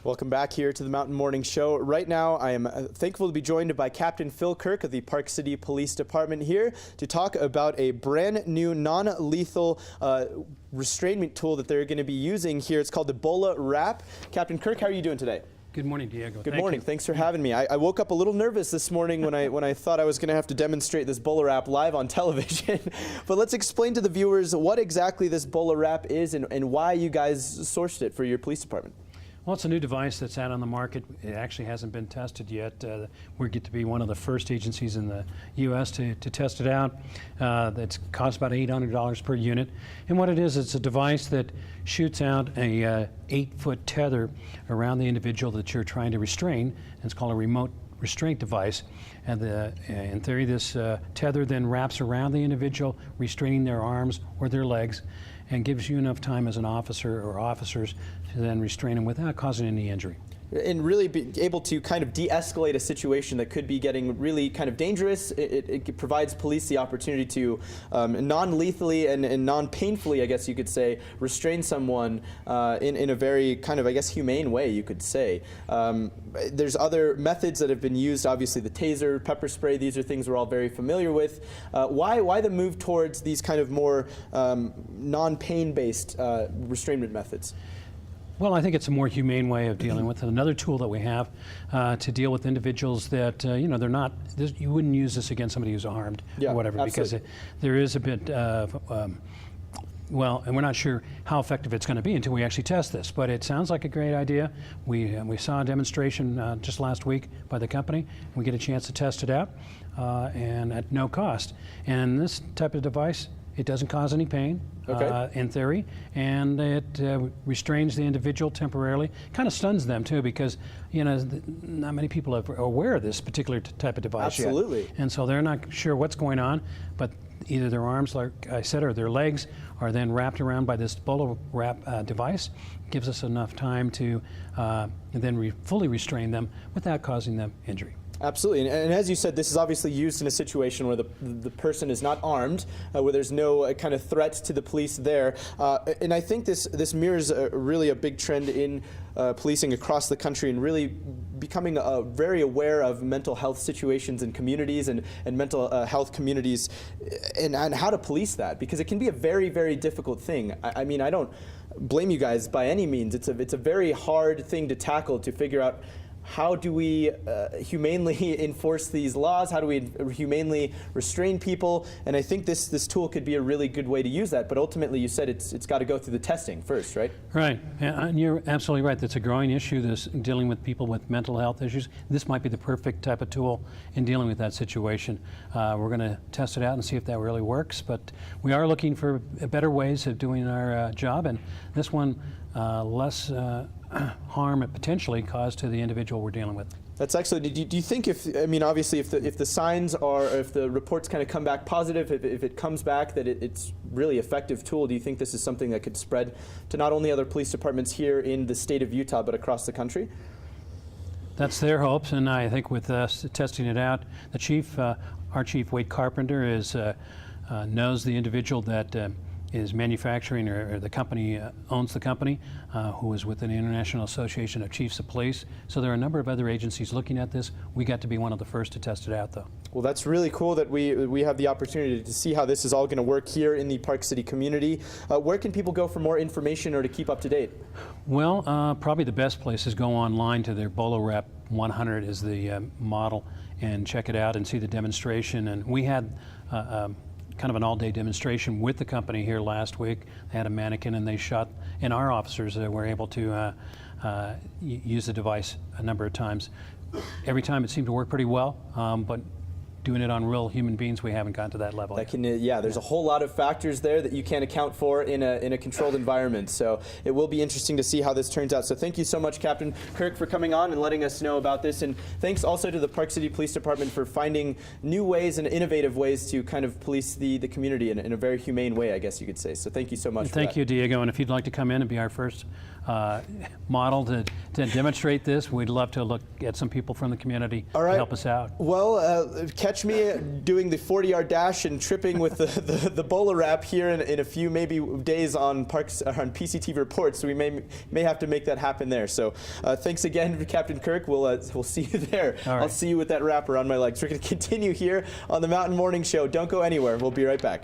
Welcome back here to the Mountain Morning Show. Right now, I am thankful to be joined by Captain Phil Kirk of the Park City Police Department here to talk about a brand new non-lethal restrainment tool that they're going to be using here. It's called the BolaWrap. Captain Kirk, how are you doing today? Good morning, Diego. Good morning. Thanks for having me. I woke up a little nervous this morning when I thought I was going to have to demonstrate this BolaWrap live on television. But let's explain to the viewers what exactly this BolaWrap is and why you guys sourced it for your police department. Well, it's a new device that's out on the market. It actually hasn't been tested yet. We get to be one of the first agencies in the U.S. to test it out. It costs about $800 per unit. And what it is, it's a device that shoots out a 8-foot tether around the individual that you're trying to restrain. And it's called a remote restraint device. And in theory, this tether then wraps around the individual, restraining their arms or their legs, and gives you enough time as an officer or officers to then restrain them without causing any injury. And really be able to kind of de-escalate a situation that could be getting really kind of dangerous. It provides police the opportunity to non-lethally and non-painfully, I guess you could say, restrain someone in a very kind of, I guess, humane way, you could say. There's other methods that have been used, obviously the taser, pepper spray, these are things we're all very familiar with. Why the move towards these kind of more non-pain-based restrainment methods? Well, I think it's a more humane way of dealing with it. Another tool that we have to deal with individuals that, you know, they're not, you wouldn't use this against somebody who's armed or whatever, absolutely. because there is a bit of, well, and we're not sure how effective it's going to be until we actually test this, but it sounds like a great idea. We saw a demonstration just last week by the company. We get a chance to test it out and at no cost. And this type of device, it doesn't cause any pain, in theory, and it restrains the individual temporarily. Kind of stuns them too, because you know not many people are aware of this particular type of device yet. Absolutely. And so they're not sure what's going on, but either their arms, like I said, or their legs are then wrapped around by this BolaWrap device. It gives us enough time to then fully restrain them without causing them injury. Absolutely, and as you said, this is obviously used in a situation where the person is not armed, where there's no kind of threat to the police there. And I think this mirrors really a big trend in policing across the country, and really becoming very aware of mental health situations in communities and mental health communities, and how to police that, because it can be a very, very difficult thing. I mean, I don't blame you guys by any means. It's a very hard thing to tackle, to figure out how do we humanely enforce these laws? How do we humanely restrain people? And I think this tool could be a really good way to use that. But ultimately, you said it's got to go through the testing first, right? Right, and you're absolutely right. That's a growing issue, this dealing with people with mental health issues. This might be the perfect type of tool in dealing with that situation. We're going to test it out and see if that really works. But we are looking for better ways of doing our job, and this one less harm it potentially caused to the individual we're dealing with. That's excellent. Do you think I mean, obviously, if the signs are, if the reports kind of come back positive, if it comes back that it's really effective tool, do you think this is something that could spread to not only other police departments here in the state of Utah, but across the country? That's their hopes, and I think with us testing it out, the chief, our chief, Wade Carpenter, knows the individual that is manufacturing, or the company owns the company, who is with the International Association of Chiefs of Police. So there are a number of other agencies looking at this. We got to be one of the first to test it out, though. Well, that's really cool that we have the opportunity to see how this is all going to work here in the Park City community. Where can people go for more information or to keep up to date? Well, probably the best place is go online to their BolaWrap 100 is the model, and check it out and see the demonstration. And we had kind of an all-day demonstration with the company here last week. They had a mannequin and they shot, and our officers were able to use the device a number of times. Every time it seemed to work pretty well, but doing it on real human beings, we haven't gotten to that level yet. Yeah, there's a whole lot of factors there that you can't account for in a controlled environment. So it will be interesting to see how this turns out. So thank you so much, Captain Kirk, for coming on and letting us know about this. And thanks also to the Park City Police Department for finding new ways and innovative ways to kind of police the community in a very humane way, I guess you could say. So thank you so much. Thank you, Diego. And if you'd like to come in and be our first model to demonstrate this, we'd love to look at some people from the community to help us out. Well, catch catch me doing the 40-yard dash and tripping with the BolaWrap here in a few maybe days on PCTV reports. So we may have to make that happen there. So thanks again, Captain Kirk. We'll see you there. All right. I'll see you with that wrap around my legs. We're going to continue here on the Mountain Morning Show. Don't go anywhere. We'll be right back.